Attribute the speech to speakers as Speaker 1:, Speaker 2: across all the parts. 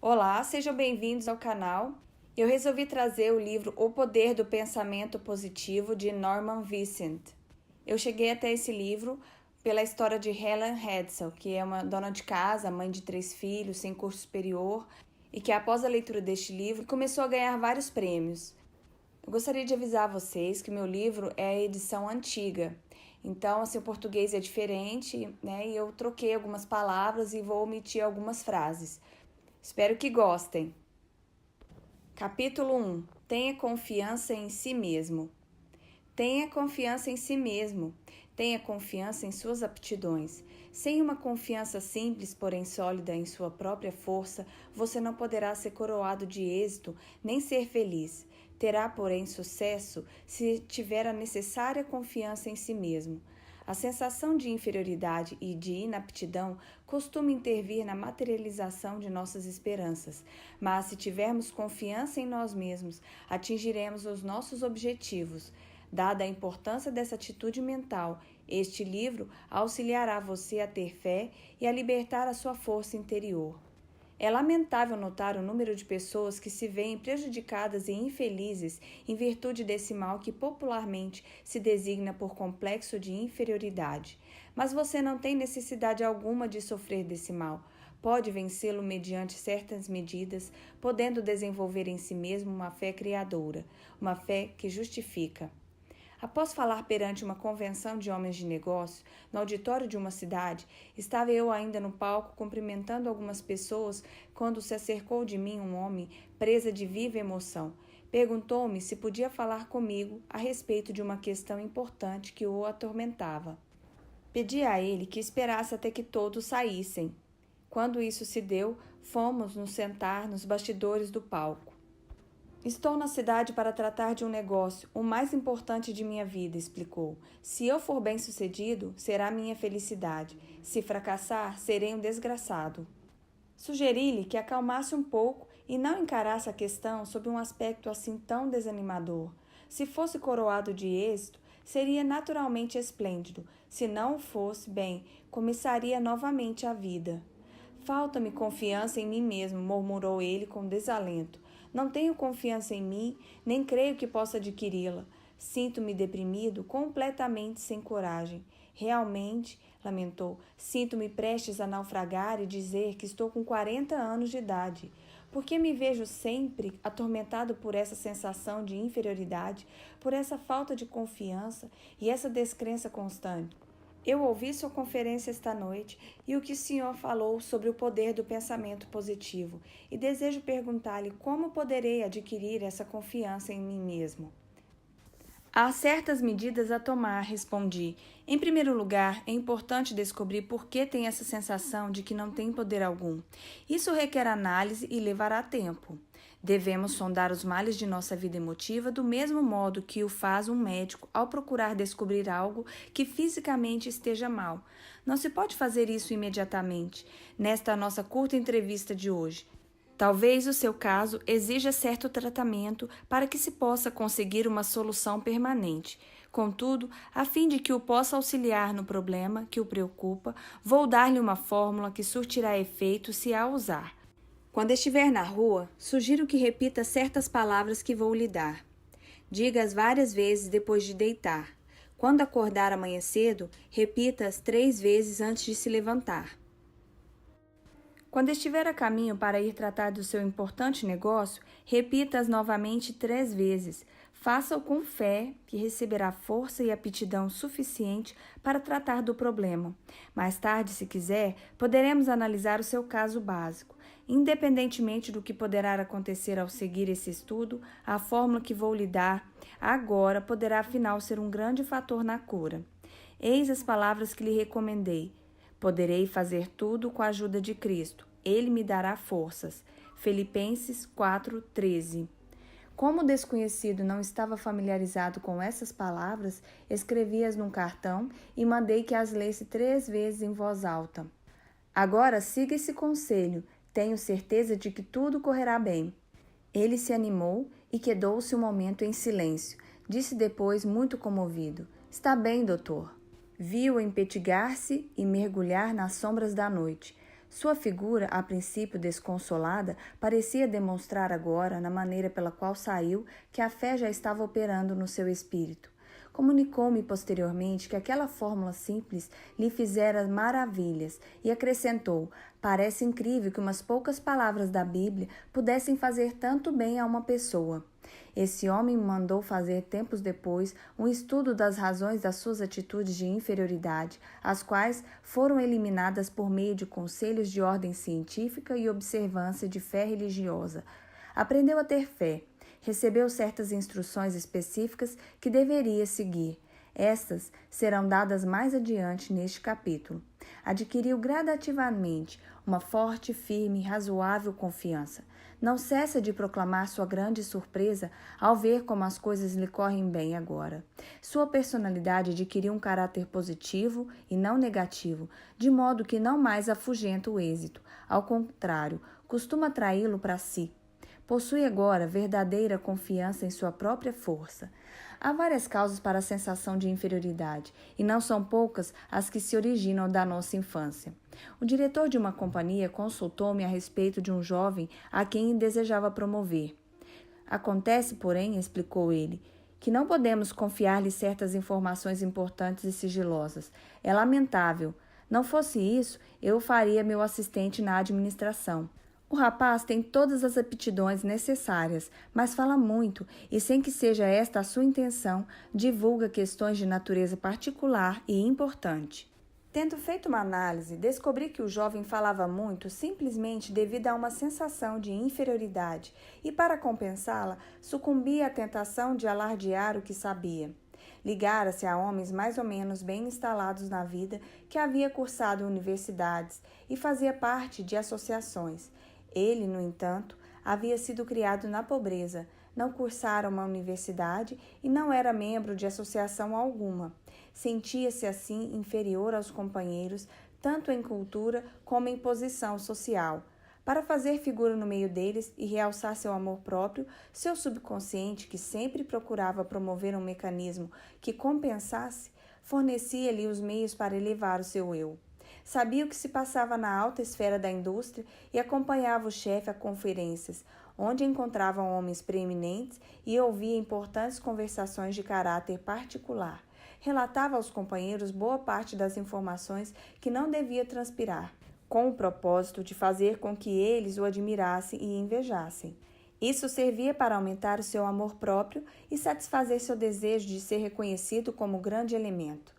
Speaker 1: Olá, sejam bem-vindos ao canal. Eu resolvi trazer o livro O Poder do Pensamento Positivo, de Norman Vincent. Eu cheguei até esse livro pela história de Helen Hetzel, que é uma dona de casa, mãe de 3 filhos, sem curso superior, e que após a leitura deste livro começou a ganhar vários prêmios. Eu gostaria de avisar vocês que meu livro é a edição antiga. Então, o português é diferente, né? E eu troquei algumas palavras e vou omitir algumas frases. Espero que gostem. Capítulo 1. Tenha confiança em si mesmo. Tenha confiança em si mesmo. Tenha confiança em suas aptidões. Sem uma confiança simples, porém sólida em sua própria força, você não poderá ser coroado de êxito nem ser feliz. Terá, porém, sucesso se tiver a necessária confiança em si mesmo. A sensação de inferioridade e de inaptidão costuma intervir na materialização de nossas esperanças, mas se tivermos confiança em nós mesmos, atingiremos os nossos objetivos. Dada a importância dessa atitude mental, este livro auxiliará você a ter fé e a libertar a sua força interior. É lamentável notar o número de pessoas que se veem prejudicadas e infelizes em virtude desse mal que popularmente se designa por complexo de inferioridade. Mas você não tem necessidade alguma de sofrer desse mal. Pode vencê-lo mediante certas medidas, podendo desenvolver em si mesmo uma fé criadora, uma fé que justifica. Após falar perante uma convenção de homens de negócio, no auditório de uma cidade, estava eu ainda no palco cumprimentando algumas pessoas quando se acercou de mim um homem presa de viva emoção. Perguntou-me se podia falar comigo a respeito de uma questão importante que o atormentava. Pedi a ele que esperasse até que todos saíssem. Quando isso se deu, fomos nos sentar nos bastidores do palco. Estou na cidade para tratar de um negócio, o mais importante de minha vida, explicou. Se eu for bem-sucedido, será minha felicidade. Se fracassar, serei um desgraçado. Sugeri-lhe que acalmasse um pouco e não encarasse a questão sob um aspecto assim tão desanimador. Se fosse coroado de êxito, seria naturalmente esplêndido. Se não o fosse, bem, começaria novamente a vida. Falta-me confiança em mim mesmo, murmurou ele com desalento. Não tenho confiança em mim, nem creio que possa adquiri-la. Sinto-me deprimido, completamente sem coragem. Realmente, lamentou, sinto-me prestes a naufragar e dizer que estou com 40 anos de idade. Por que me vejo sempre atormentado por essa sensação de inferioridade, por essa falta de confiança e essa descrença constante? Eu ouvi sua conferência esta noite e o que o senhor falou sobre o poder do pensamento positivo e desejo perguntar-lhe como poderei adquirir essa confiança em mim mesmo. Há certas medidas a tomar, respondi. Em primeiro lugar, é importante descobrir por que tem essa sensação de que não tem poder algum. Isso requer análise e levará tempo. Devemos sondar os males de nossa vida emotiva do mesmo modo que o faz um médico ao procurar descobrir algo que fisicamente esteja mal. Não se pode fazer isso imediatamente, nesta nossa curta entrevista de hoje. Talvez o seu caso exija certo tratamento para que se possa conseguir uma solução permanente. Contudo, a fim de que o possa auxiliar no problema que o preocupa, vou dar-lhe uma fórmula que surtirá efeito se a usar. Quando estiver na rua, sugiro que repita certas palavras que vou lhe dar. Diga-as várias vezes depois de deitar. Quando acordar amanhã cedo, repita-as 3 vezes antes de se levantar. Quando estiver a caminho para ir tratar do seu importante negócio, repita-as novamente 3 vezes. Faça-o com fé, que receberá força e aptidão suficiente para tratar do problema. Mais tarde, se quiser, poderemos analisar o seu caso básico. Independentemente do que poderá acontecer ao seguir esse estudo, a fórmula que vou lhe dar agora poderá afinal ser um grande fator na cura. Eis as palavras que lhe recomendei. Poderei fazer tudo com a ajuda de Cristo. Ele me dará forças. Filipenses 4:13. Como o desconhecido não estava familiarizado com essas palavras, escrevi-as num cartão e mandei que as lesse 3 vezes em voz alta. Agora siga esse conselho. Tenho certeza de que tudo correrá bem. Ele se animou e quedou-se um momento em silêncio. Disse depois, muito comovido: Está bem, doutor. Vi-o empetigar-se e mergulhar nas sombras da noite. Sua figura, a princípio desconsolada, parecia demonstrar agora, na maneira pela qual saiu, que a fé já estava operando no seu espírito. Comunicou-me posteriormente que aquela fórmula simples lhe fizera maravilhas e acrescentou: parece incrível que umas poucas palavras da Bíblia pudessem fazer tanto bem a uma pessoa. Esse homem mandou fazer tempos depois um estudo das razões das suas atitudes de inferioridade, as quais foram eliminadas por meio de conselhos de ordem científica e observância de fé religiosa. Aprendeu a ter fé. Recebeu certas instruções específicas que deveria seguir. Estas serão dadas mais adiante neste capítulo. Adquiriu gradativamente uma forte, firme e razoável confiança. Não cessa de proclamar sua grande surpresa ao ver como as coisas lhe correm bem agora. Sua personalidade adquiriu um caráter positivo e não negativo, de modo que não mais afugenta o êxito. Ao contrário, costuma atraí-lo para si. Possui agora verdadeira confiança em sua própria força. Há várias causas para a sensação de inferioridade, e não são poucas as que se originam da nossa infância. O diretor de uma companhia consultou-me a respeito de um jovem a quem desejava promover. Acontece, porém, explicou ele, que não podemos confiar-lhe certas informações importantes e sigilosas. É lamentável. Não fosse isso, eu faria meu assistente na administração. O rapaz tem todas as aptidões necessárias, mas fala muito e, sem que seja esta a sua intenção, divulga questões de natureza particular e importante. Tendo feito uma análise, descobri que o jovem falava muito simplesmente devido a uma sensação de inferioridade e, para compensá-la, sucumbia à tentação de alardear o que sabia. Ligara-se a homens mais ou menos bem instalados na vida, que havia cursado universidades e fazia parte de associações. Ele, no entanto, havia sido criado na pobreza, não cursara uma universidade e não era membro de associação alguma. Sentia-se assim inferior aos companheiros, tanto em cultura como em posição social. Para fazer figura no meio deles e realçar seu amor próprio, seu subconsciente, que sempre procurava promover um mecanismo que compensasse, fornecia-lhe os meios para elevar o seu eu. Sabia o que se passava na alta esfera da indústria e acompanhava o chefe a conferências, onde encontravam homens preeminentes e ouvia importantes conversações de caráter particular. Relatava aos companheiros boa parte das informações que não devia transpirar, com o propósito de fazer com que eles o admirassem e invejassem. Isso servia para aumentar o seu amor próprio e satisfazer seu desejo de ser reconhecido como grande elemento.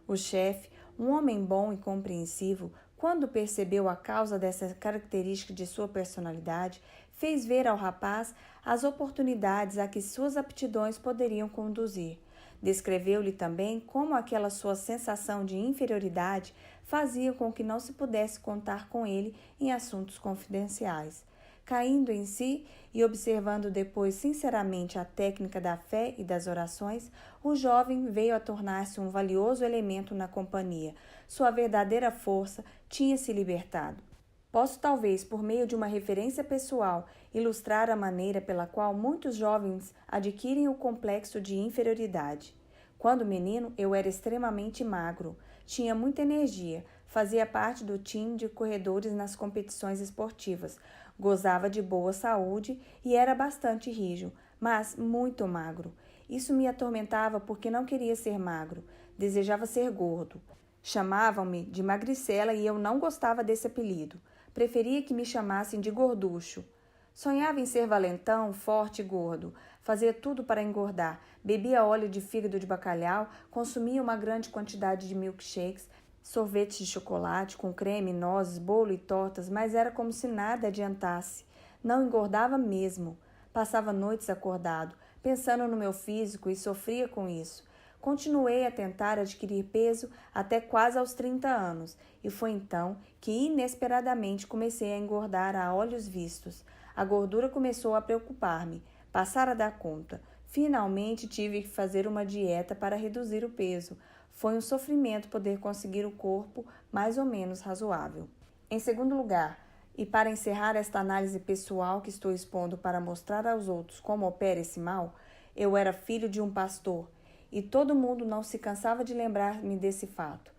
Speaker 1: O chefe, um homem bom e compreensivo, quando percebeu a causa dessa característica de sua personalidade, fez ver ao rapaz as oportunidades a que suas aptidões poderiam conduzir. Descreveu-lhe também como aquela sua sensação de inferioridade fazia com que não se pudesse contar com ele em assuntos confidenciais. Caindo em si e observando depois sinceramente a técnica da fé e das orações, o jovem veio a tornar-se um valioso elemento na companhia. Sua verdadeira força tinha se libertado. Posso, talvez, por meio de uma referência pessoal, ilustrar a maneira pela qual muitos jovens adquirem o complexo de inferioridade. Quando menino, eu era extremamente magro, tinha muita energia, fazia parte do time de corredores nas competições esportivas, gozava de boa saúde e era bastante rijo, mas muito magro. Isso me atormentava porque não queria ser magro, desejava ser gordo. Chamavam-me de magricela e eu não gostava desse apelido. Preferia que me chamassem de gorducho. Sonhava em ser valentão, forte e gordo. Fazia tudo para engordar. Bebia óleo de fígado de bacalhau, consumia uma grande quantidade de milkshakes, sorvetes de chocolate com creme, nozes, bolo e tortas, mas era como se nada adiantasse. Não engordava mesmo. Passava noites acordado, pensando no meu físico e sofria com isso. Continuei a tentar adquirir peso até quase aos 30 anos, e foi então que inesperadamente comecei a engordar a olhos vistos. A gordura começou a preocupar-me, passara a dar conta. Finalmente tive que fazer uma dieta para reduzir o peso. Foi um sofrimento poder conseguir o corpo mais ou menos razoável. Em segundo lugar, e para encerrar esta análise pessoal que estou expondo para mostrar aos outros como opera esse mal, eu era filho de um pastor, e todo mundo não se cansava de lembrar-me desse fato.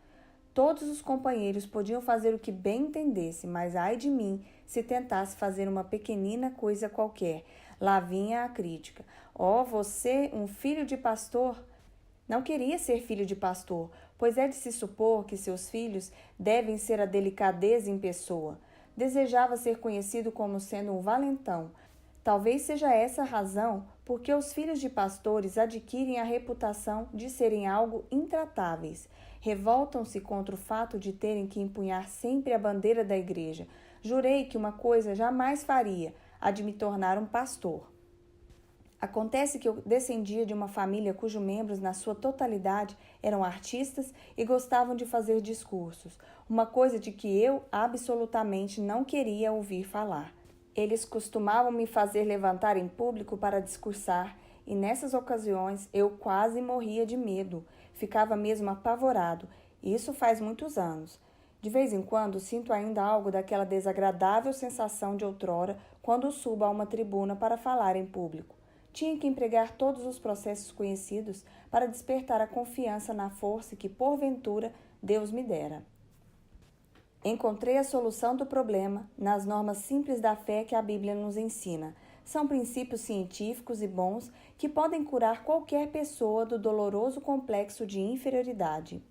Speaker 1: Todos os companheiros podiam fazer o que bem entendesse, mas ai de mim se tentasse fazer uma pequenina coisa qualquer. Lá vinha a crítica. Oh, você, um filho de pastor? Não queria ser filho de pastor, pois é de se supor que seus filhos devem ser a delicadeza em pessoa. Desejava ser conhecido como sendo um valentão. Talvez seja essa a razão porque os filhos de pastores adquirem a reputação de serem algo intratáveis. Revoltam-se contra o fato de terem que empunhar sempre a bandeira da igreja. Jurei que uma coisa jamais faria, a de me tornar um pastor. Acontece que eu descendia de uma família cujos membros, na sua totalidade, eram artistas e gostavam de fazer discursos, uma coisa de que eu absolutamente não queria ouvir falar. Eles costumavam me fazer levantar em público para discursar, e nessas ocasiões eu quase morria de medo, ficava mesmo apavorado, e isso faz muitos anos. De vez em quando sinto ainda algo daquela desagradável sensação de outrora quando subo a uma tribuna para falar em público. Tinha que empregar todos os processos conhecidos para despertar a confiança na força que, porventura, Deus me dera. Encontrei a solução do problema nas normas simples da fé que a Bíblia nos ensina. São princípios científicos e bons que podem curar qualquer pessoa do doloroso complexo de inferioridade.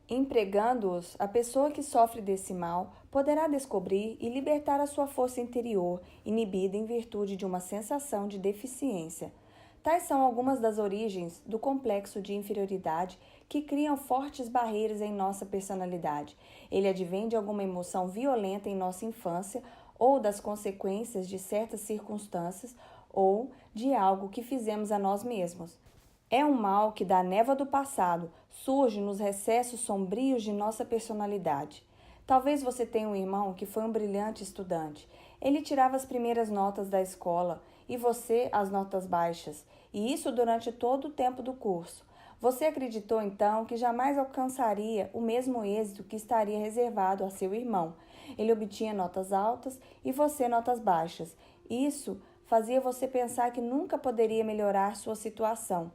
Speaker 1: Empregando-os, a pessoa que sofre desse mal poderá descobrir e libertar a sua força interior, inibida em virtude de uma sensação de deficiência. Tais são algumas das origens do complexo de inferioridade que criam fortes barreiras em nossa personalidade. Ele advém de alguma emoção violenta em nossa infância ou das consequências de certas circunstâncias ou de algo que fizemos a nós mesmos. É um mal que, da névoa do passado, surge nos recessos sombrios de nossa personalidade. Talvez você tenha um irmão que foi um brilhante estudante. Ele tirava as primeiras notas da escola e você as notas baixas, e isso durante todo o tempo do curso. Você acreditou então que jamais alcançaria o mesmo êxito que estaria reservado a seu irmão. Ele obtinha notas altas e você notas baixas. Isso fazia você pensar que nunca poderia melhorar sua situação.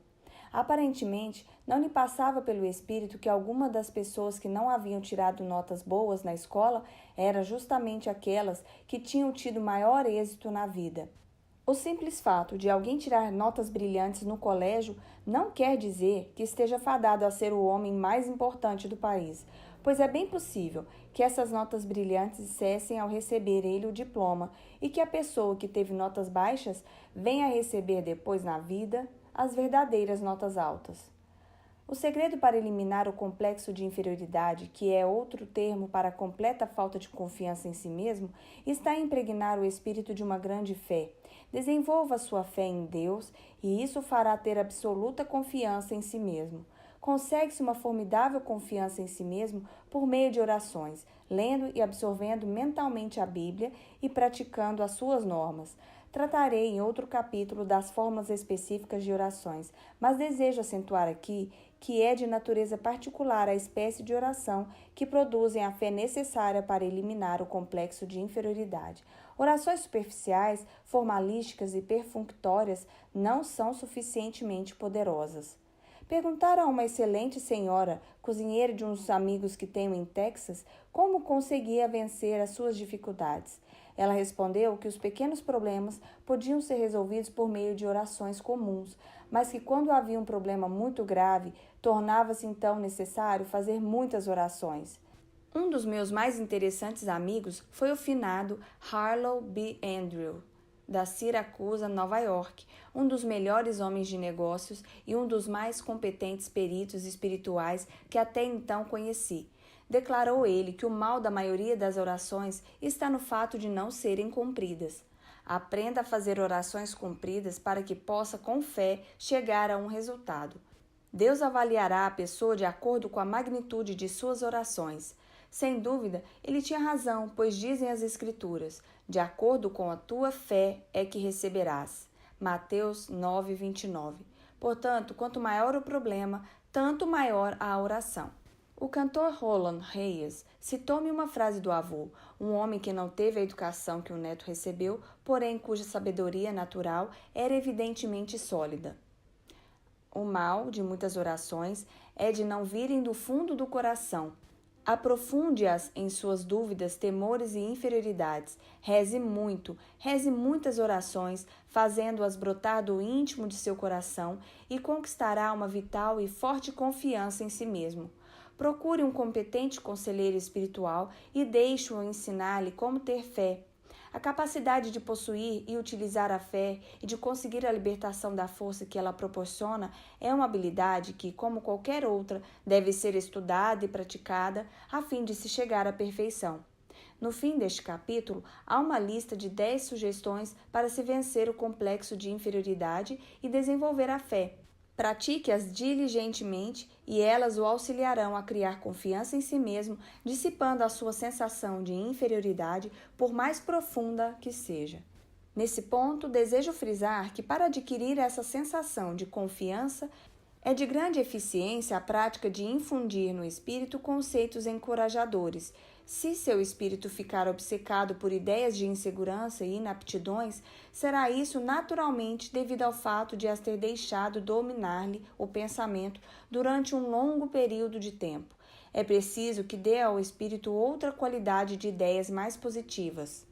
Speaker 1: Aparentemente, não lhe passava pelo espírito que alguma das pessoas que não haviam tirado notas boas na escola eram justamente aquelas que tinham tido maior êxito na vida. O simples fato de alguém tirar notas brilhantes no colégio não quer dizer que esteja fadado a ser o homem mais importante do país, pois é bem possível que essas notas brilhantes cessem ao receber ele o diploma e que a pessoa que teve notas baixas venha a receber depois na vida as verdadeiras notas altas. O segredo para eliminar o complexo de inferioridade, que é outro termo para a completa falta de confiança em si mesmo, está em impregnar o espírito de uma grande fé. Desenvolva sua fé em Deus e isso fará ter absoluta confiança em si mesmo. Consegue-se uma formidável confiança em si mesmo por meio de orações, lendo e absorvendo mentalmente a Bíblia e praticando as suas normas. Tratarei em outro capítulo das formas específicas de orações, mas desejo acentuar aqui que é de natureza particular a espécie de oração que produzem a fé necessária para eliminar o complexo de inferioridade. Orações superficiais, formalísticas e perfunctórias não são suficientemente poderosas. Perguntaram a uma excelente senhora, cozinheira de uns amigos que tenho em Texas, como conseguia vencer as suas dificuldades. Ela respondeu que os pequenos problemas podiam ser resolvidos por meio de orações comuns, mas que quando havia um problema muito grave, tornava-se então necessário fazer muitas orações. Um dos meus mais interessantes amigos foi o finado Harlow B. Andrew, da Siracusa, Nova York, um dos melhores homens de negócios e um dos mais competentes peritos espirituais que até então conheci. Declarou ele que o mal da maioria das orações está no fato de não serem cumpridas. Aprenda a fazer orações cumpridas para que possa, com fé, chegar a um resultado. Deus avaliará a pessoa de acordo com a magnitude de suas orações. Sem dúvida, ele tinha razão, pois dizem as Escrituras, de acordo com a tua fé é que receberás. Mateus 9:29. Portanto, quanto maior o problema, tanto maior a oração. O cantor Roland Hayes citou-me uma frase do avô, um homem que não teve a educação que o neto recebeu, porém cuja sabedoria natural era evidentemente sólida. O mal de muitas orações é de não virem do fundo do coração. Aprofunde-as em suas dúvidas, temores e inferioridades. Reze muito, reze muitas orações, fazendo-as brotar do íntimo de seu coração e conquistará uma vital e forte confiança em si mesmo. Procure um competente conselheiro espiritual e deixe-o ensinar-lhe como ter fé. A capacidade de possuir e utilizar a fé e de conseguir a libertação da força que ela proporciona é uma habilidade que, como qualquer outra, deve ser estudada e praticada a fim de se chegar à perfeição. No fim deste capítulo, há uma lista de 10 sugestões para se vencer o complexo de inferioridade e desenvolver a fé. Pratique-as diligentemente e elas o auxiliarão a criar confiança em si mesmo, dissipando a sua sensação de inferioridade, por mais profunda que seja. Nesse ponto, desejo frisar que para adquirir essa sensação de confiança, é de grande eficiência a prática de infundir no espírito conceitos encorajadores. Se seu espírito ficar obcecado por ideias de insegurança e inaptidões, será isso naturalmente devido ao fato de as ter deixado dominar-lhe o pensamento durante um longo período de tempo. É preciso que dê ao espírito outra qualidade de ideias mais positivas,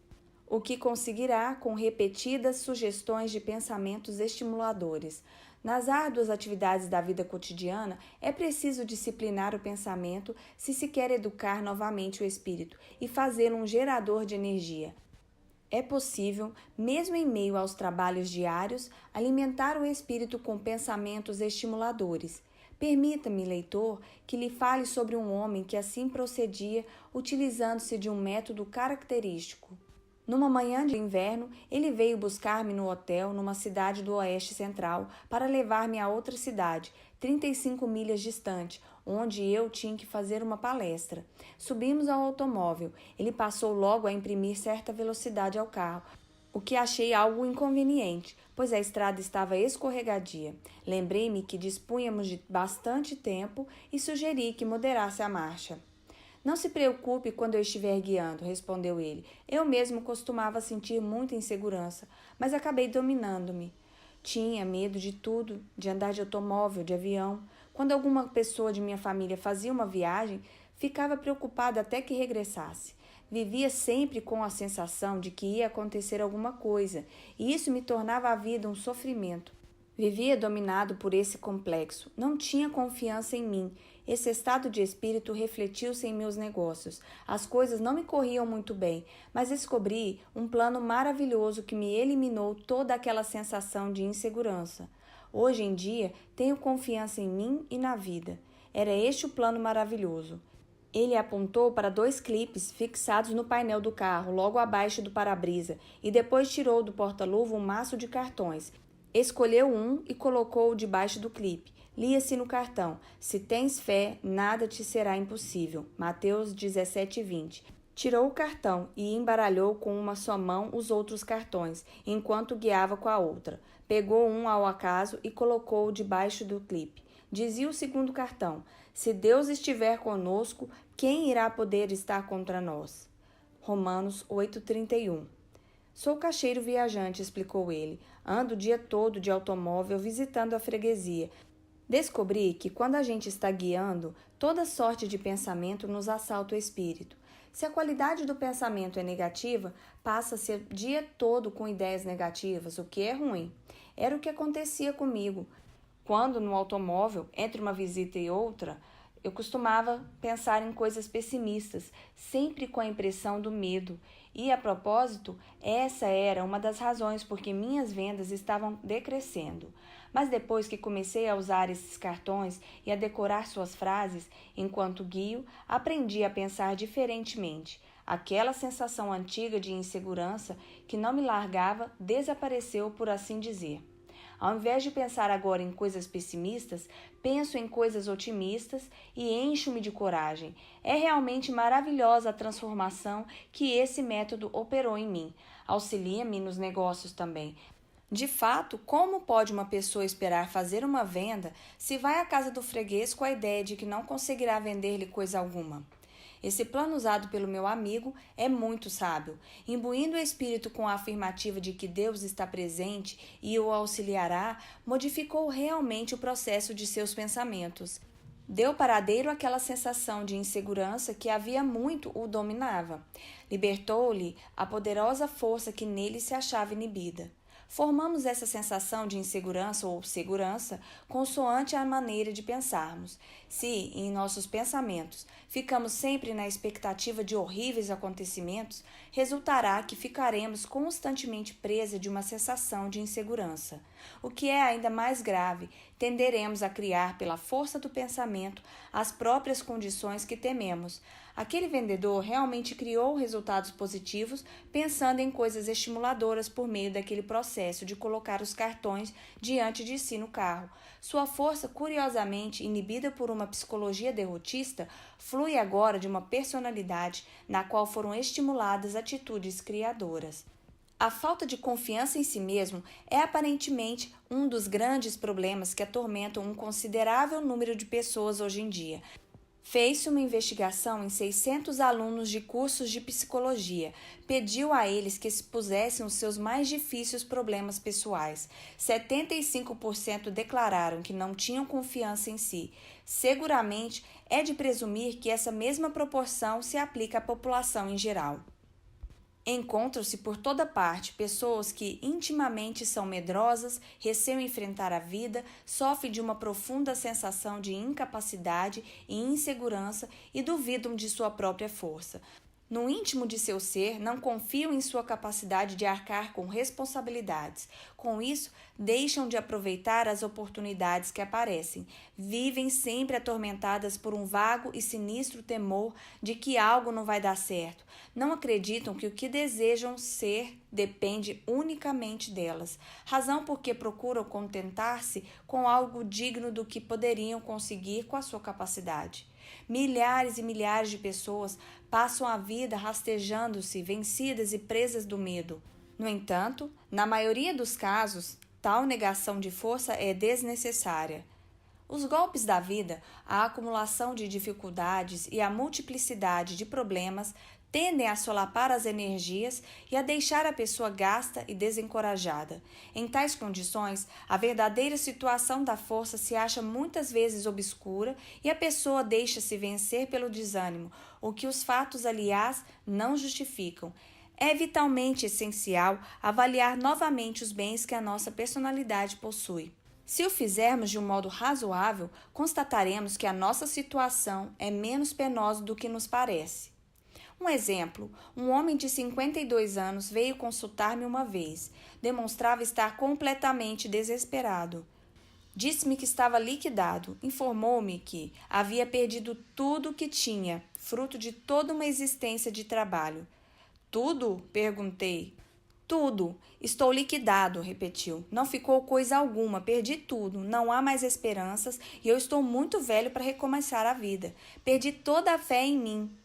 Speaker 1: o que conseguirá com repetidas sugestões de pensamentos estimuladores. Nas árduas atividades da vida cotidiana, é preciso disciplinar o pensamento se se quer educar novamente o espírito e fazê-lo um gerador de energia. É possível, mesmo em meio aos trabalhos diários, alimentar o espírito com pensamentos estimuladores. Permita-me, leitor, que lhe fale sobre um homem que assim procedia, utilizando-se de um método característico. Numa manhã de inverno, ele veio buscar-me no hotel numa cidade do Oeste Central para levar-me a outra cidade, 35 milhas distante, onde eu tinha que fazer uma palestra. Subimos ao automóvel. Ele passou logo a imprimir certa velocidade ao carro, o que achei algo inconveniente, pois a estrada estava escorregadia. Lembrei-me que dispunhamos de bastante tempo e sugeri que moderasse a marcha. Não se preocupe quando eu estiver guiando, respondeu ele. Eu mesmo costumava sentir muita insegurança, mas acabei dominando-me. Tinha medo de tudo, de andar de automóvel, de avião. Quando alguma pessoa de minha família fazia uma viagem, ficava preocupada até que regressasse. Vivia sempre com a sensação de que ia acontecer alguma coisa, e isso me tornava a vida um sofrimento. Vivia dominado por esse complexo. Não tinha confiança em mim. Esse estado de espírito refletiu-se em meus negócios. As coisas não me corriam muito bem, mas descobri um plano maravilhoso que me eliminou toda aquela sensação de insegurança. Hoje em dia, tenho confiança em mim e na vida. Era este o plano maravilhoso. Ele apontou para 2 clipes fixados no painel do carro, logo abaixo do para-brisa, e depois tirou do porta-luva um maço de cartões. Escolheu um e colocou-o debaixo do clipe. Lia-se no cartão: se tens fé, nada te será impossível. Mateus 17:20. Tirou o cartão e embaralhou com uma só mão os outros cartões, enquanto guiava com a outra. Pegou um ao acaso e colocou-o debaixo do clipe. Dizia o segundo cartão: se Deus estiver conosco, quem irá poder estar contra nós? Romanos 8:31. Sou caixeiro viajante, explicou ele. Ando o dia todo de automóvel visitando a freguesia. Descobri que quando a gente está guiando, toda sorte de pensamento nos assalta o espírito. Se a qualidade do pensamento é negativa, passa-se o dia todo com ideias negativas, o que é ruim. Era o que acontecia comigo. Quando no automóvel, entre uma visita e outra, eu costumava pensar em coisas pessimistas, sempre com a impressão do medo. E, a propósito, essa era uma das razões por que minhas vendas estavam decrescendo. Mas depois que comecei a usar esses cartões e a decorar suas frases, enquanto guio, aprendi a pensar diferentemente. Aquela sensação antiga de insegurança que não me largava desapareceu, por assim dizer. Ao invés de pensar agora em coisas pessimistas, penso em coisas otimistas e encho-me de coragem. É realmente maravilhosa a transformação que esse método operou em mim. Auxilia-me nos negócios também. De fato, como pode uma pessoa esperar fazer uma venda se vai à casa do freguês com a ideia de que não conseguirá vender-lhe coisa alguma? Esse plano usado pelo meu amigo é muito sábio. Imbuindo o espírito com a afirmativa de que Deus está presente e o auxiliará, modificou realmente o processo de seus pensamentos. Deu paradeiro àquela sensação de insegurança que havia muito o dominava. Libertou-lhe a poderosa força que nele se achava inibida. Formamos essa sensação de insegurança ou segurança consoante a maneira de pensarmos. Se, em nossos pensamentos, ficamos sempre na expectativa de horríveis acontecimentos, resultará que ficaremos constantemente presa de uma sensação de insegurança. O que é ainda mais grave, tenderemos a criar pela força do pensamento as próprias condições que tememos. Aquele vendedor realmente criou resultados positivos pensando em coisas estimuladoras por meio daquele processo de colocar os cartões diante de si no carro. Sua força, curiosamente inibida por uma psicologia derrotista, flui agora de uma personalidade na qual foram estimuladas atitudes criadoras. A falta de confiança em si mesmo é aparentemente um dos grandes problemas que atormentam um considerável número de pessoas hoje em dia. Fez-se uma investigação em 600 alunos de cursos de psicologia. Pediu a eles que expusessem os seus mais difíceis problemas pessoais. 75% declararam que não tinham confiança em si. Seguramente é de presumir que essa mesma proporção se aplica à população em geral. Encontram-se por toda parte pessoas que intimamente são medrosas, receiam enfrentar a vida, sofrem de uma profunda sensação de incapacidade e insegurança e duvidam de sua própria força. No íntimo de seu ser, não confiam em sua capacidade de arcar com responsabilidades. Com isso, deixam de aproveitar as oportunidades que aparecem. Vivem sempre atormentadas por um vago e sinistro temor de que algo não vai dar certo. Não acreditam que o que desejam ser depende unicamente delas, razão por que procuram contentar-se com algo digno do que poderiam conseguir com a sua capacidade. Milhares e milhares de pessoas passam a vida rastejando-se, vencidas e presas do medo. No entanto, na maioria dos casos, tal negação de força é desnecessária. Os golpes da vida, a acumulação de dificuldades e a multiplicidade de problemas tendem a solapar as energias e a deixar a pessoa gasta e desencorajada. Em tais condições, a verdadeira situação da força se acha muitas vezes obscura e a pessoa deixa-se vencer pelo desânimo, o que os fatos, aliás, não justificam. É vitalmente essencial avaliar novamente os bens que a nossa personalidade possui. Se o fizermos de um modo razoável, constataremos que a nossa situação é menos penosa do que nos parece. Um exemplo, um homem de 52 anos veio consultar-me uma vez. Demonstrava estar completamente desesperado. Disse-me que estava liquidado. Informou-me que havia perdido tudo o que tinha, fruto de toda uma existência de trabalho. Tudo? Perguntei. Tudo. Estou liquidado, repetiu. Não ficou coisa alguma, perdi tudo, não há mais esperanças e eu estou muito velho para recomeçar a vida. Perdi toda a fé em mim.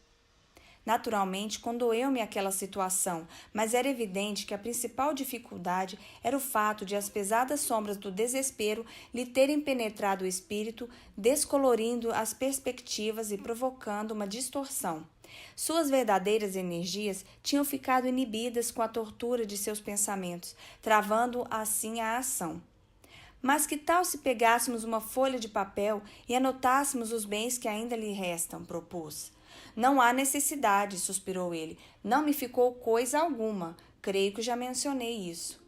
Speaker 1: Naturalmente, condoeu-me aquela situação, mas era evidente que a principal dificuldade era o fato de as pesadas sombras do desespero lhe terem penetrado o espírito, descolorindo as perspectivas e provocando uma distorção. Suas verdadeiras energias tinham ficado inibidas com a tortura de seus pensamentos, travando assim a ação. Mas que tal se pegássemos uma folha de papel e anotássemos os bens que ainda lhe restam, propus. Não há necessidade, suspirou ele. Não me ficou coisa alguma. Creio que já mencionei isso.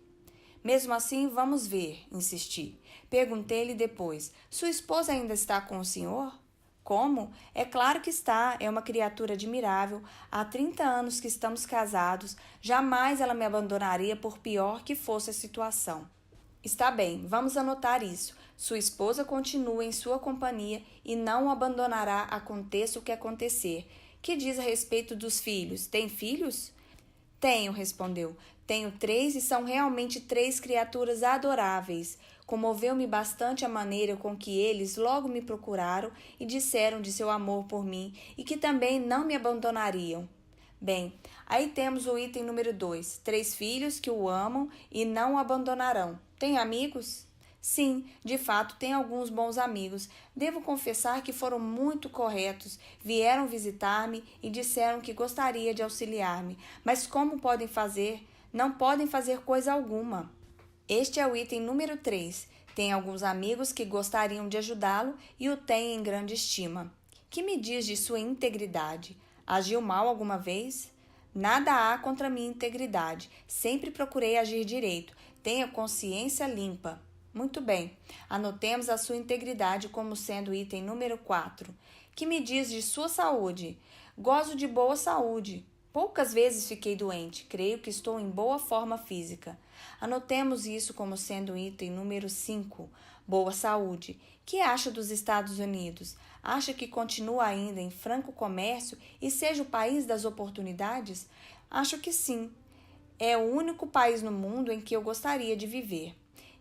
Speaker 1: Mesmo assim, vamos ver, insisti. Perguntei-lhe depois. Sua esposa ainda está com o senhor? Como? É claro que está. É uma criatura admirável. Há 30 anos que estamos casados. Jamais ela me abandonaria por pior que fosse a situação. Está bem, vamos anotar isso. Sua esposa continua em sua companhia e não o abandonará, aconteça o que acontecer. Que diz a respeito dos filhos? Tem filhos? Tenho, respondeu. Tenho 3 e são realmente 3 criaturas adoráveis. Comoveu-me bastante a maneira com que eles logo me procuraram e disseram de seu amor por mim e que também não me abandonariam. Bem, aí temos o item número 2. 3 filhos que o amam e não o abandonarão. Tem amigos? Sim, de fato, tem alguns bons amigos. Devo confessar que foram muito corretos. Vieram visitar-me e disseram que gostaria de auxiliar-me. Mas como podem fazer? Não podem fazer coisa alguma. Este é o item número 3. Tem alguns amigos que gostariam de ajudá-lo e o têm em grande estima. Que me diz de sua integridade? Agiu mal alguma vez? Nada há contra minha integridade. Sempre procurei agir direito. Tenho consciência limpa. Muito bem. Anotemos a sua integridade como sendo o item número 4. Que me diz de sua saúde? Gozo de boa saúde. Poucas vezes fiquei doente. Creio que estou em boa forma física. Anotemos isso como sendo o item número 5. Boa saúde. Que acha dos Estados Unidos? Acha que continua ainda em franco comércio e seja o país das oportunidades? Acho que sim. É o único país no mundo em que eu gostaria de viver.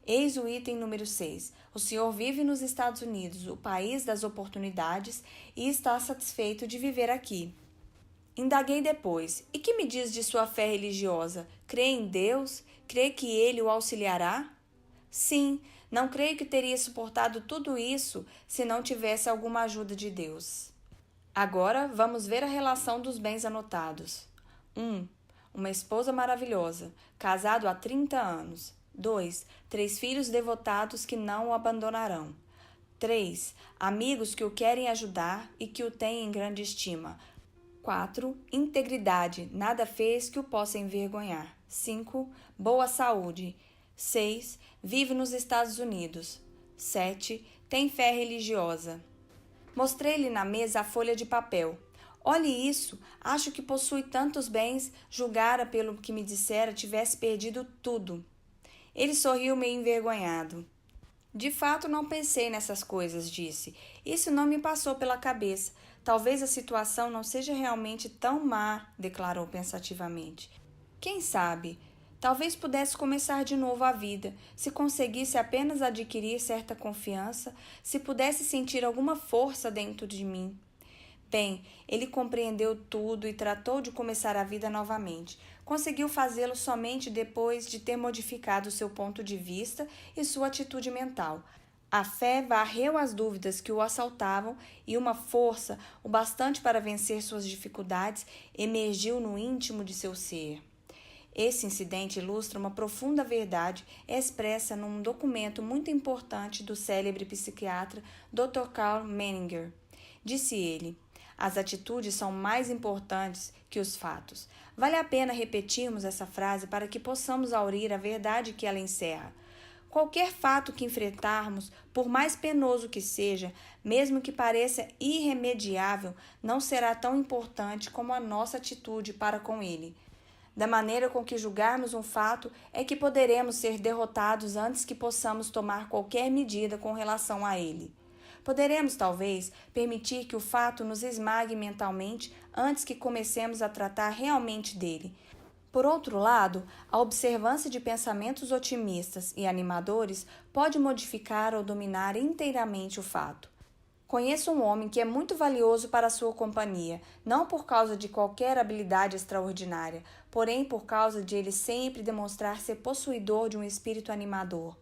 Speaker 1: Eis o item número 6. O senhor vive nos Estados Unidos, o país das oportunidades, e está satisfeito de viver aqui. Indaguei depois. E que me diz de sua fé religiosa? Crê em Deus? Crê que ele o auxiliará? Sim, não creio que teria suportado tudo isso se não tivesse alguma ajuda de Deus. Agora vamos ver a relação dos bens anotados. 1. Uma esposa maravilhosa, casado há 30 anos. 2. 3 filhos devotados que não o abandonarão. 3. Amigos que o querem ajudar e que o têm em grande estima. 4. Integridade, nada fez que o possa envergonhar. 5. Boa saúde. 6. Vive nos Estados Unidos. 7. Tem fé religiosa. Mostrei-lhe na mesa a folha de papel. Olhe isso, acho que possui tantos bens, julgara pelo que me dissera tivesse perdido tudo. Ele sorriu meio envergonhado. De fato, não pensei nessas coisas, disse. Isso não me passou pela cabeça. Talvez a situação não seja realmente tão má, declarou pensativamente. Quem sabe? Talvez pudesse começar de novo a vida, se conseguisse apenas adquirir certa confiança, se pudesse sentir alguma força dentro de mim. Bem, ele compreendeu tudo e tratou de começar a vida novamente. Conseguiu fazê-lo somente depois de ter modificado seu ponto de vista e sua atitude mental. A fé varreu as dúvidas que o assaltavam e uma força, o bastante para vencer suas dificuldades, emergiu no íntimo de seu ser. Esse incidente ilustra uma profunda verdade expressa num documento muito importante do célebre psiquiatra Dr. Karl Menninger. Disse ele: as atitudes são mais importantes que os fatos. Vale a pena repetirmos essa frase para que possamos aurir a verdade que ela encerra. Qualquer fato que enfrentarmos, por mais penoso que seja, mesmo que pareça irremediável, não será tão importante como a nossa atitude para com ele. Da maneira com que julgarmos um fato é que poderemos ser derrotados antes que possamos tomar qualquer medida com relação a ele. Poderemos, talvez, permitir que o fato nos esmague mentalmente antes que comecemos a tratar realmente dele. Por outro lado, a observância de pensamentos otimistas e animadores pode modificar ou dominar inteiramente o fato. Conheço um homem que é muito valioso para a sua companhia, não por causa de qualquer habilidade extraordinária, porém por causa de ele sempre demonstrar ser possuidor de um espírito animador.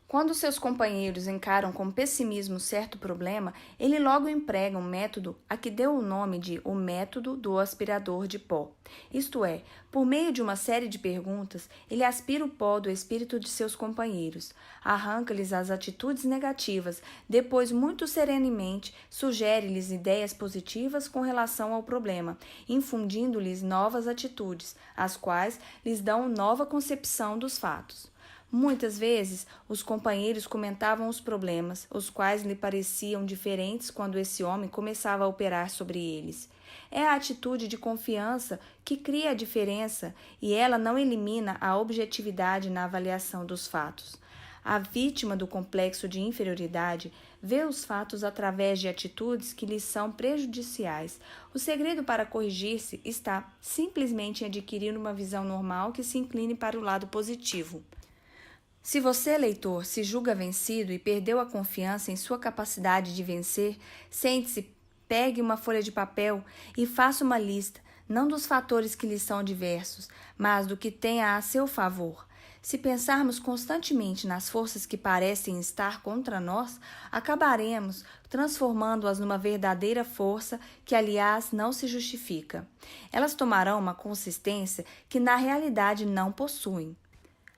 Speaker 1: Quando seus companheiros encaram com pessimismo certo problema, ele logo emprega um método a que deu o nome de o método do aspirador de pó. Isto é, por meio de uma série de perguntas, ele aspira o pó do espírito de seus companheiros, arranca-lhes as atitudes negativas, depois, muito serenamente, sugere-lhes ideias positivas com relação ao problema, infundindo-lhes novas atitudes, as quais lhes dão nova concepção dos fatos. Muitas vezes, os companheiros comentavam os problemas, os quais lhe pareciam diferentes quando esse homem começava a operar sobre eles. É a atitude de confiança que cria a diferença e ela não elimina a objetividade na avaliação dos fatos. A vítima do complexo de inferioridade vê os fatos através de atitudes que lhes são prejudiciais. O segredo para corrigir-se está simplesmente em adquirir uma visão normal que se incline para o lado positivo. Se você, leitor, se julga vencido e perdeu a confiança em sua capacidade de vencer, sente-se, pegue uma folha de papel e faça uma lista, não dos fatores que lhe são adversos, mas do que tenha a seu favor. Se pensarmos constantemente nas forças que parecem estar contra nós, acabaremos transformando-as numa verdadeira força que, aliás, não se justifica. Elas tomarão uma consistência que na realidade não possuem.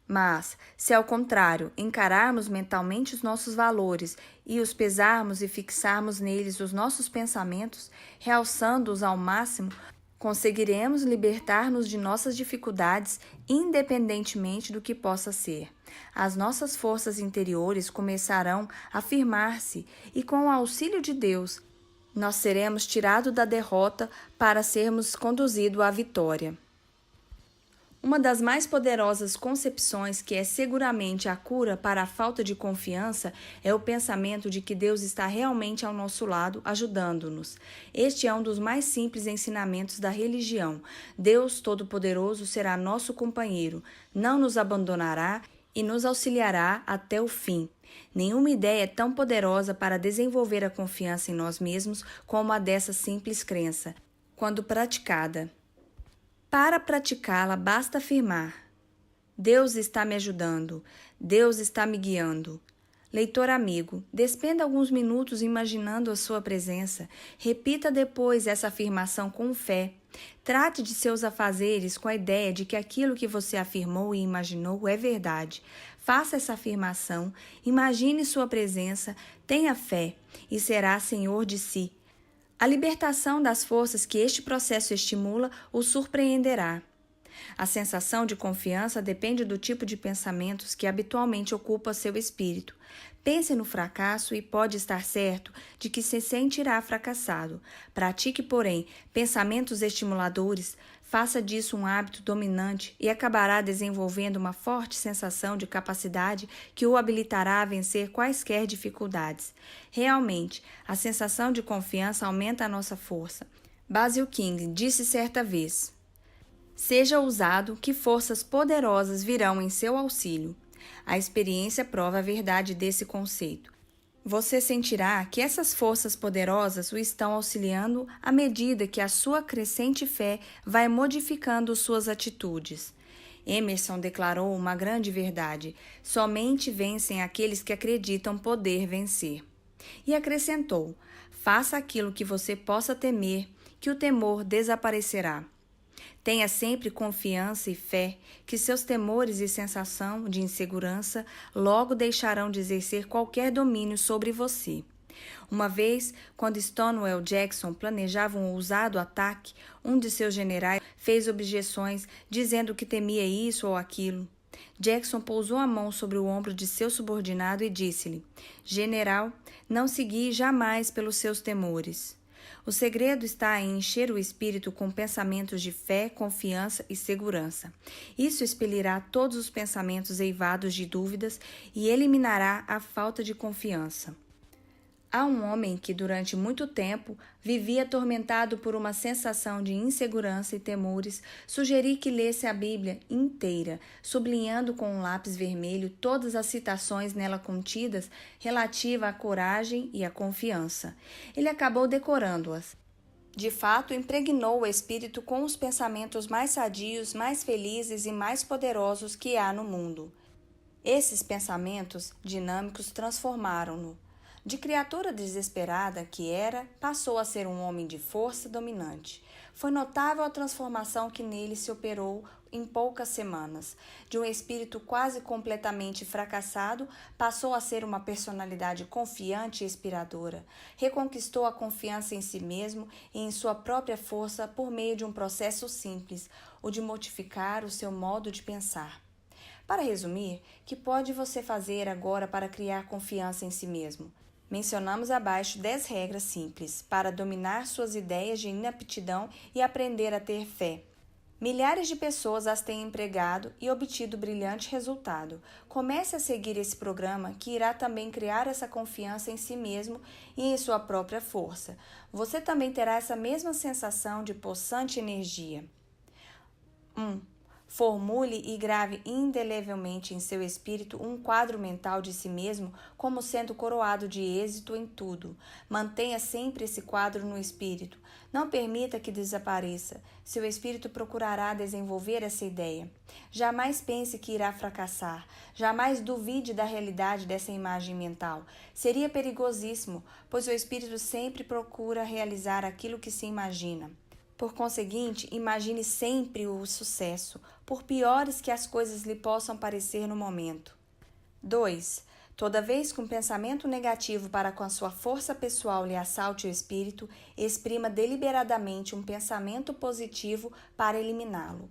Speaker 1: Mas, se ao contrário, encararmos mentalmente os nossos valores e os pesarmos e fixarmos neles os nossos pensamentos, realçando-os ao máximo, conseguiremos libertar-nos de nossas dificuldades, independentemente do que possa ser. As nossas forças interiores começarão a firmar-se e, com o auxílio de Deus, nós seremos tirados da derrota para sermos conduzidos à vitória. Uma das mais poderosas concepções, que é seguramente a cura para a falta de confiança, é o pensamento de que Deus está realmente ao nosso lado, ajudando-nos. Este é um dos mais simples ensinamentos da religião. Deus Todo-Poderoso será nosso companheiro, não nos abandonará e nos auxiliará até o fim. Nenhuma ideia é tão poderosa para desenvolver a confiança em nós mesmos como a dessa simples crença, quando praticada. Para praticá-la, basta afirmar: Deus está me ajudando, Deus está me guiando. Leitor amigo, despenda alguns minutos imaginando a sua presença. Repita depois essa afirmação com fé. Trate de seus afazeres com a ideia de que aquilo que você afirmou e imaginou é verdade. Faça essa afirmação, imagine sua presença, tenha fé e será senhor de si. A libertação das forças que este processo estimula o surpreenderá. A sensação de confiança depende do tipo de pensamentos que habitualmente ocupa seu espírito. Pense no fracasso e pode estar certo de que se sentirá fracassado. Pratique, porém, pensamentos estimuladores, faça disso um hábito dominante e acabará desenvolvendo uma forte sensação de capacidade que o habilitará a vencer quaisquer dificuldades. Realmente, a sensação de confiança aumenta a nossa força. Basil King disse certa vez: seja ousado, que forças poderosas virão em seu auxílio. A experiência prova a verdade desse conceito. Você sentirá que essas forças poderosas o estão auxiliando à medida que a sua crescente fé vai modificando suas atitudes. Emerson declarou uma grande verdade: somente vencem aqueles que acreditam poder vencer. E acrescentou: faça aquilo que você possa temer, que o temor desaparecerá. Tenha sempre confiança e fé que seus temores e sensação de insegurança logo deixarão de exercer qualquer domínio sobre você. Uma vez, quando Stonewall Jackson planejava um ousado ataque, um de seus generais fez objeções dizendo que temia isso ou aquilo. Jackson pousou a mão sobre o ombro de seu subordinado e disse-lhe: General, não se guie jamais pelos seus temores. O segredo está em encher o espírito com pensamentos de fé, confiança e segurança. Isso expelirá todos os pensamentos eivados de dúvidas e eliminará a falta de confiança. Há um homem que durante muito tempo vivia atormentado por uma sensação de insegurança e temores. Sugeri que lesse a Bíblia inteira, sublinhando com um lápis vermelho todas as citações nela contidas relativas à coragem e à confiança. Ele acabou decorando-as. De fato, impregnou o espírito com os pensamentos mais sadios, mais felizes e mais poderosos que há no mundo. Esses pensamentos dinâmicos transformaram-no. De criatura desesperada que era, passou a ser um homem de força dominante. Foi notável a transformação que nele se operou em poucas semanas. De um espírito quase completamente fracassado, passou a ser uma personalidade confiante e inspiradora. Reconquistou a confiança em si mesmo e em sua própria força por meio de um processo simples, o de modificar o seu modo de pensar. Para resumir, que pode você fazer agora para criar confiança em si mesmo? Mencionamos abaixo 10 regras simples para dominar suas ideias de inaptidão e aprender a ter fé. Milhares de pessoas as têm empregado e obtido brilhante resultado. Comece a seguir esse programa que irá também criar essa confiança em si mesmo e em sua própria força. Você também terá essa mesma sensação de possante energia. 1. Formule e grave indelevelmente em seu espírito um quadro mental de si mesmo como sendo coroado de êxito em tudo. Mantenha sempre esse quadro no espírito. Não permita que desapareça. Seu espírito procurará desenvolver essa ideia. Jamais pense que irá fracassar. Jamais duvide da realidade dessa imagem mental. Seria perigosíssimo, pois o espírito sempre procura realizar aquilo que se imagina. Por conseguinte, imagine sempre o sucesso, por piores que as coisas lhe possam parecer no momento. 2. Toda vez que um pensamento negativo para com a sua força pessoal lhe assalte o espírito, exprima deliberadamente um pensamento positivo para eliminá-lo.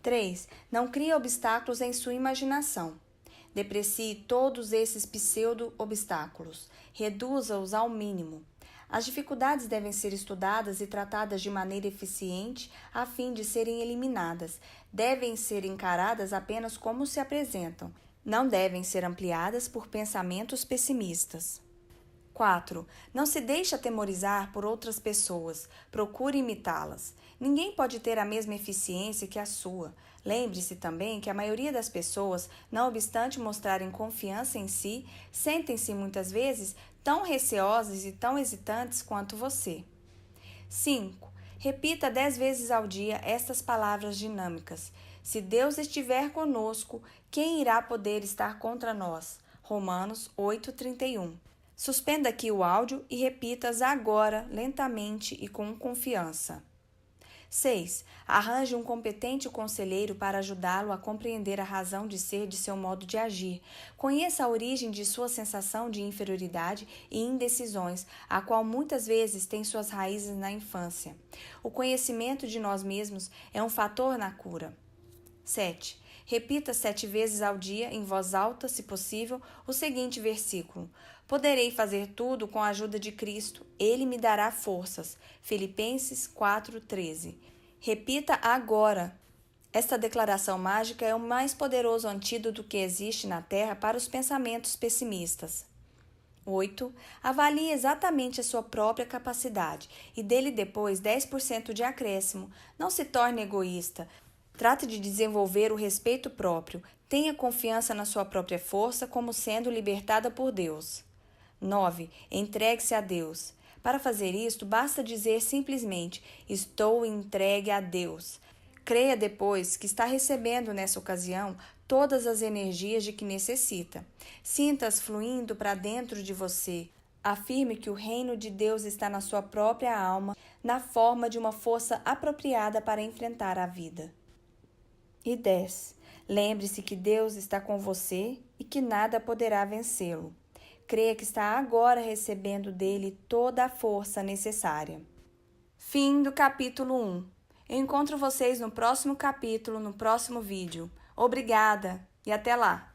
Speaker 1: 3. Não crie obstáculos em sua imaginação. Deprecie todos esses pseudo-obstáculos. Reduza-os ao mínimo. As dificuldades devem ser estudadas e tratadas de maneira eficiente a fim de serem eliminadas. Devem ser encaradas apenas como se apresentam. Não devem ser ampliadas por pensamentos pessimistas. 4. Não se deixe atemorizar por outras pessoas. Procure imitá-las. Ninguém pode ter a mesma eficiência que a sua. Lembre-se também que a maioria das pessoas, não obstante mostrarem confiança em si, sentem-se muitas vezes tão receosas e tão hesitantes quanto você. 5. Repita 10 vezes ao dia estas palavras dinâmicas. Se Deus estiver conosco, quem irá poder estar contra nós? Romanos 8:31. Suspenda aqui o áudio e repita-as agora, lentamente e com confiança. 6. Arranje um competente conselheiro para ajudá-lo a compreender a razão de ser de seu modo de agir. Conheça a origem de sua sensação de inferioridade e indecisões, a qual muitas vezes tem suas raízes na infância. O conhecimento de nós mesmos é um fator na cura. 7. Repita 7 vezes ao dia, em voz alta, se possível, o seguinte versículo: Poderei fazer tudo com a ajuda de Cristo, Ele me dará forças. Filipenses 4:13. Repita agora. Esta declaração mágica é o mais poderoso antídoto que existe na Terra para os pensamentos pessimistas. 8. Avalie exatamente a sua própria capacidade e dê-lhe depois 10% de acréscimo. Não se torne egoísta. Trate de desenvolver o respeito próprio. Tenha confiança na sua própria força como sendo libertada por Deus. 9. Entregue-se a Deus. Para fazer isto, basta dizer simplesmente: estou entregue a Deus. Creia depois que está recebendo nessa ocasião todas as energias de que necessita. Sinta-as fluindo para dentro de você. Afirme que o reino de Deus está na sua própria alma, na forma de uma força apropriada para enfrentar a vida. E 10. Lembre-se que Deus está com você e que nada poderá vencê-lo. Creia que está agora recebendo dele toda a força necessária. Fim do capítulo 1. Eu encontro vocês no próximo capítulo, no próximo vídeo. Obrigada e até lá!